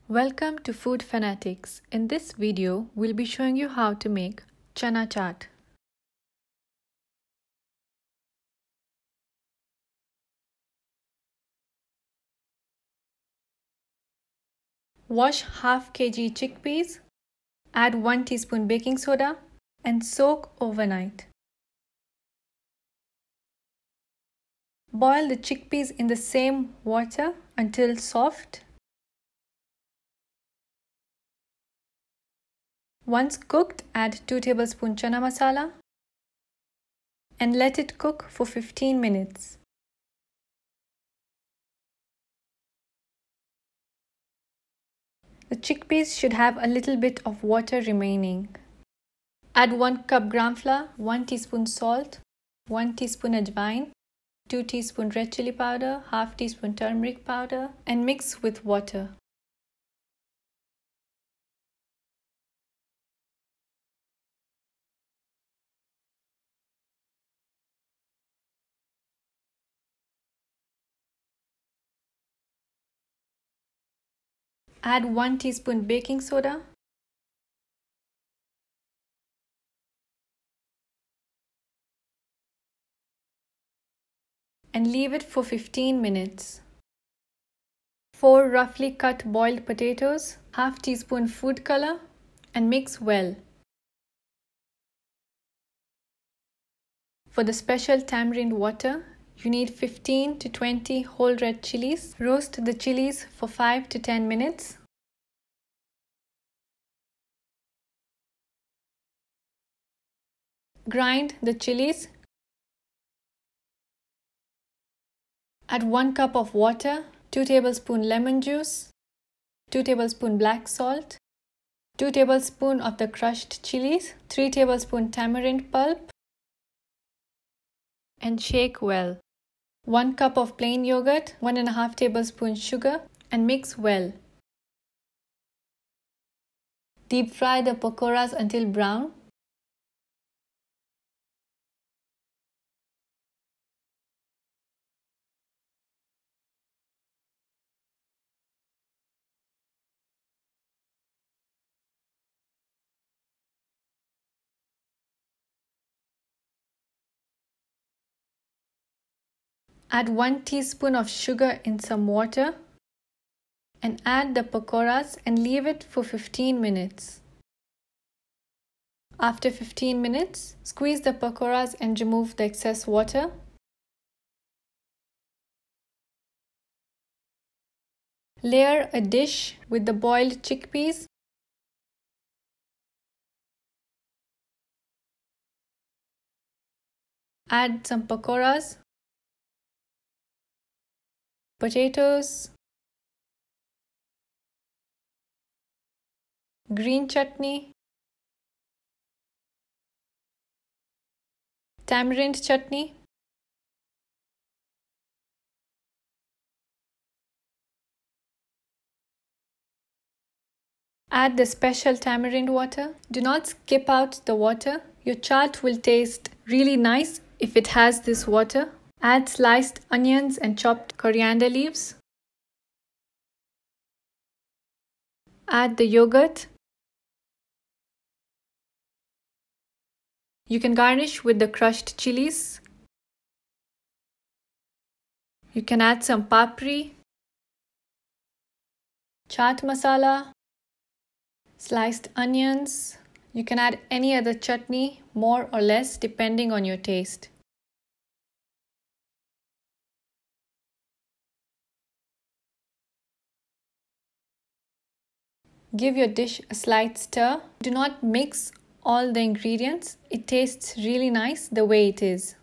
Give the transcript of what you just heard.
Welcome to Food Fanatix. In this video, we'll be showing you how to make Chana Chaat. Wash half kg chickpeas, add 1 teaspoon baking soda and soak overnight. Boil the chickpeas in the same water until soft. Once cooked, add 2 tablespoons chana masala and let it cook for 15 minutes. The chickpeas should have a little bit of water remaining. Add 1 cup gram flour, 1 teaspoon salt, 1 teaspoon ajwain, 2 teaspoon red chili powder, half teaspoon turmeric powder and mix with water. Add 1 teaspoon baking soda and leave it for 15 minutes. 4 roughly cut boiled potatoes, half teaspoon food color and mix well. For the special tamarind water, you need 15 to 20 whole red chilies. Roast the chilies for 5 to 10 minutes. Grind the chilies. Add 1 cup of water, 2 tablespoons lemon juice, 2 tablespoons black salt, 2 tablespoons of the crushed chilies, 3 tablespoons tamarind pulp and shake well. 1 cup of plain yogurt, 1.5 tablespoons sugar and mix well. Deep fry the pakoras until brown. Add 1 teaspoon of sugar in some water and add the pakoras and leave it for 15 minutes. After 15 minutes, squeeze the pakoras and remove the excess water. Layer a dish with the boiled chickpeas. Add some pakoras, potatoes, green chutney, tamarind chutney, add the special tamarind water. Do not skip out the water. Your chaat will taste really nice if it has this water. Add sliced onions and chopped coriander leaves. Add the yogurt. You can garnish with the crushed chilies. You can add some papri, chaat masala, sliced onions. You can add any other chutney, more or less depending on your taste. Give your dish a slight stir. Do not mix all the ingredients. It tastes really nice the way it is.